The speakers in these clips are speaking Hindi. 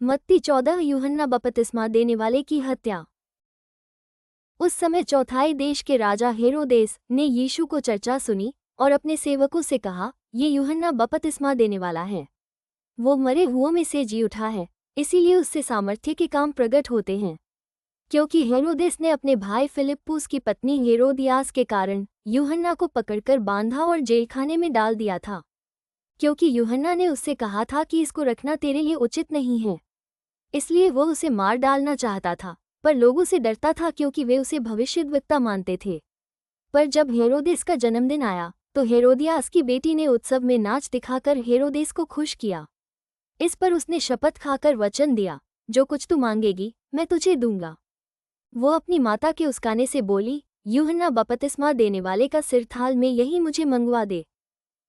मत्ती 14 यूहन्ना बपतिस्मा देने वाले की हत्या। उस समय चौथाई देश के राजा हेरोदेस ने यीशु को चर्चा सुनी और अपने सेवकों से कहा, ये यूहन्ना बपतिस्मा देने वाला है। वो मरे हुओं में से जी उठा है, इसीलिए उससे सामर्थ्य के काम प्रकट होते हैं। क्योंकि हेरोदेस ने अपने भाई फिलिप्पुस की पत्नी हेरोदियास के कारण यूहन्ना को पकड़कर बांधा और जेलखाने में डाल दिया था। क्योंकि यूहन्ना ने उससे कहा था कि इसको रखना तेरे लिए उचित नहीं है, इसलिए वो उसे मार डालना चाहता था, पर लोगों से डरता था क्योंकि वे उसे भविष्यद्वक्ता मानते थे। पर जब हेरोदेस का जन्मदिन आया तो हेरोदियास की बेटी ने उत्सव में नाच दिखाकर हेरोदेस को खुश किया। इस पर उसने शपथ खाकर वचन दिया, जो कुछ तू मांगेगी मैं तुझे दूंगा। वो अपनी माता के उस्काने से बोली, यूहन्ना बपतिस्मा देने वाले का सिर थाल में यही मुझे मंगवा दे।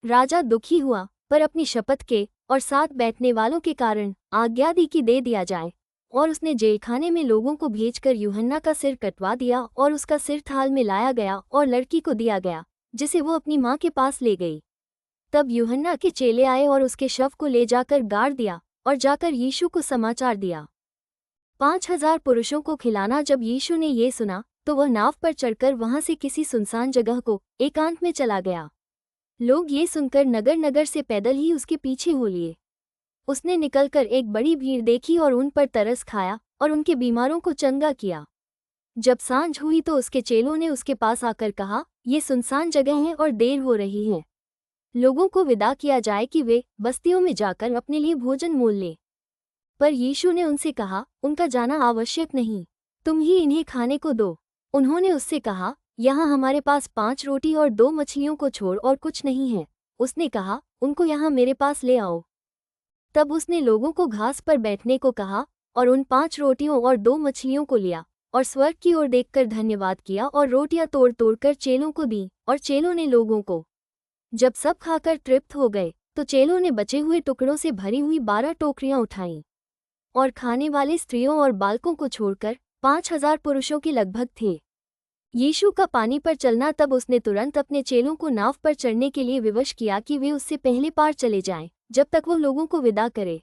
राजा दुखी हुआ, पर अपनी शपथ के और साथ बैठने वालों के कारण आज्ञा दी कि दे दिया जाए, और उसने जेलखाने में लोगों को भेजकर यूहन्ना का सिर कटवा दिया और उसका सिर थाल में लाया गया और लड़की को दिया गया, जिसे वो अपनी माँ के पास ले गई। तब यूहन्ना के चेले आए और उसके शव को ले जाकर गाड़ दिया और जाकर यीशु को समाचार दिया। 5,000 पुरुषों को खिलाना। जब यीशु ने ये सुना तो वह नाव पर चढ़कर वहां से किसी सुनसान जगह को एकांत में चला गया। लोग ये सुनकर नगर नगर से पैदल ही उसके पीछे हो लिए। उसने निकलकर एक बड़ी भीड़ देखी और उन पर तरस खाया और उनके बीमारों को चंगा किया। जब सांझ हुई तो उसके चेलों ने उसके पास आकर कहा, ये सुनसान जगह है और देर हो रही है, लोगों को विदा किया जाए कि वे बस्तियों में जाकर अपने लिए भोजन मोल लें। पर यीशु ने उनसे कहा, उनका जाना आवश्यक नहीं, तुम ही इन्हें खाने को दो। उन्होंने उससे कहा, यहाँ हमारे पास 5 रोटी और 2 मछलियों को छोड़ और कुछ नहीं है। उसने कहा, उनको यहाँ मेरे पास ले आओ। तब उसने लोगों को घास पर बैठने को कहा और उन 5 रोटियों और 2 मछलियों को लिया और स्वर्ग की ओर देखकर धन्यवाद किया और रोटियां तोड़ तोड़कर चेलों को दी और चेलों ने लोगों को। जब सब खाकर तृप्त हो गए तो चेलों ने बचे हुए टुकड़ों से भरी हुई 12 टोकरियां उठाईं और खाने वाले स्त्रियों और बालकों को छोड़कर 5,000 पुरुषों के लगभग थे। यीशु का पानी पर चलना। तब उसने तुरंत अपने चेलों को नाव पर चढ़ने के लिए विवश किया कि वे उससे पहले पार चले जाएं, जब तक वो लोगों को विदा करे।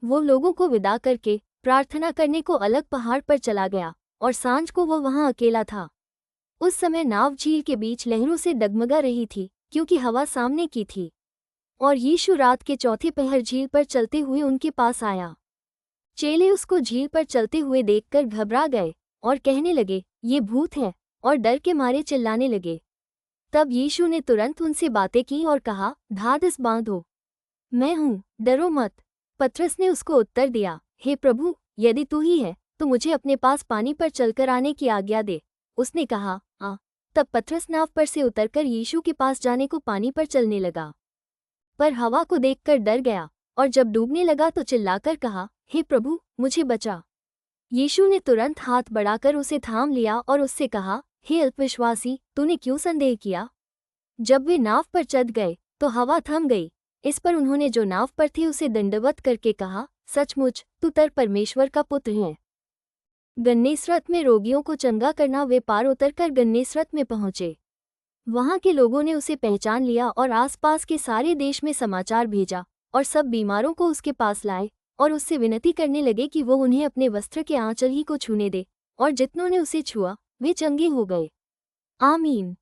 वो लोगों को विदा करके प्रार्थना करने को अलग पहाड़ पर चला गया और सांझ को वो वहां अकेला था। उस समय नाव झील के बीच लहरों से डगमगा रही थी, क्योंकि हवा सामने की थी। और यीशु रात के चौथे पहर झील पर चलते हुए उनके पास आया। चेले उसको झील पर चलते हुए देखकर घबरा गए और कहने लगे, ये भूत है, और डर के मारे चिल्लाने लगे। तब यीशु ने तुरंत उनसे बातें की और कहा, ढाढ़स बांधो, मैं हूँ, डरो मत। पतरस ने उसको उत्तर दिया, हे प्रभु, यदि तू ही है तो मुझे अपने पास पानी पर चलकर आने की आज्ञा दे। उसने कहा, आ। तब पतरस नाव पर से उतरकर यीशु के पास जाने को पानी पर चलने लगा, पर हवा को देखकर डर गया और जब डूबने लगा तो चिल्लाकर कहा, हे प्रभु, मुझे बचा। यीशु ने तुरंत हाथ बढ़ाकर उसे थाम लिया और उससे कहा, हे अल्पविश्वासी, तूने क्यों संदेह किया। जब वे नाव पर चढ़ गए तो हवा थम गई। इस पर उन्होंने जो नाव पर थे उसे दंडवत करके कहा, सचमुच तू परमेश्वर का पुत्र है। गन्नेसरत में रोगियों को चंगा करना। वे पार उतरकर गन्नेसरत में पहुंचे। वहां के लोगों ने उसे पहचान लिया और आसपास के सारे देश में समाचार भेजा और सब बीमारों को उसके पास लाए और उससे विनती करने लगे कि वो उन्हें अपने वस्त्र के आंचल ही को छूने दे, और जितनों ने उसे छुआ वे चंगे हो गए। आमीन।